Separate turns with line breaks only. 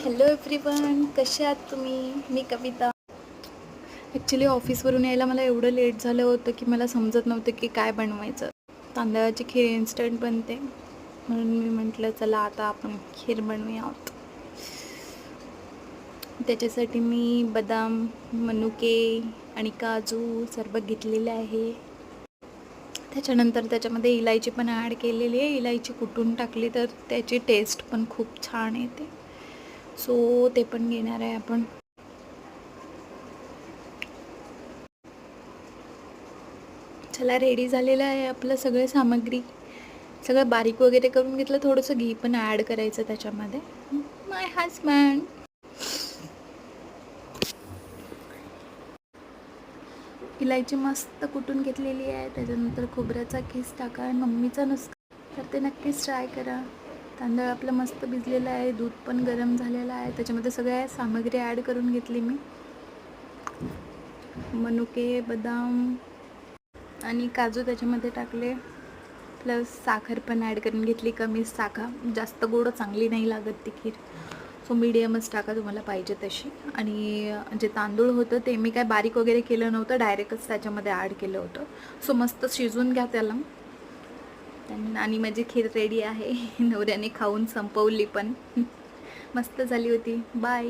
Hello everyone, कसे आहात तुम्ही? मी कविता. ॲक्च्युली ऑफिसवरून यायला मला एवढं लेट झालं होतं की मला समजत नव्हतं की काय बनवायचं. तांदळाची खीर इन्स्टंट बनते म्हणून मी म्हटलं चला आता आपण खीर बनवूया आहोत. त्याच्यासाठी मी बदाम, मनुके आणि काजू सर्व घेतलेले आहे. त्याच्यानंतर त्याच्यामध्ये इलायची पण ॲड केलेली आहे. इलायची कुटून टाकली तर त्याची टेस्ट पण खूप छान येते. सो ते पण घेणार आहे आपण. चला, रेडी झालेलं आहे आपलं सगळं सामग्री. सगळं बारीक वगैरे करून घेतलं. थोडंसं घी पण ॲड करायचं त्याच्यामध्ये. माय हजबंड. इलायची मस्त कुटून घेतलेली आहे. त्याच्यानंतर खोबऱ्याचा खीस टाका. मम्मीचा नुसतं तर ते नक्कीच ट्राय करा. तांदूळ आपलं मस्त भिजलेलं आहे. दूध पण गरम झालेलं आहे. त्याच्यामध्ये सगळ्या सामग्री ॲड करून घेतली मी. मनुके, बदाम आणि काजू त्याच्यामध्ये टाकले. प्लस साखर पण ॲड करून घेतली. कमी साखर, जास्त गोड चांगली नाही लागत ती खीर. सो मीडियमच टाका तुम्हाला पाहिजे तशी. आणि जे तांदूळ होतं ते मी काय बारीक वगैरे केलं नव्हतं, डायरेक्टच त्याच्यामध्ये ॲड केलं होतं. सो मस्त शिजवून घ्या त्याला. आणि माझी खीर रेडी आहे. नवऱ्याने खाऊन संपवली पण. मस्त झाली होती. बाय.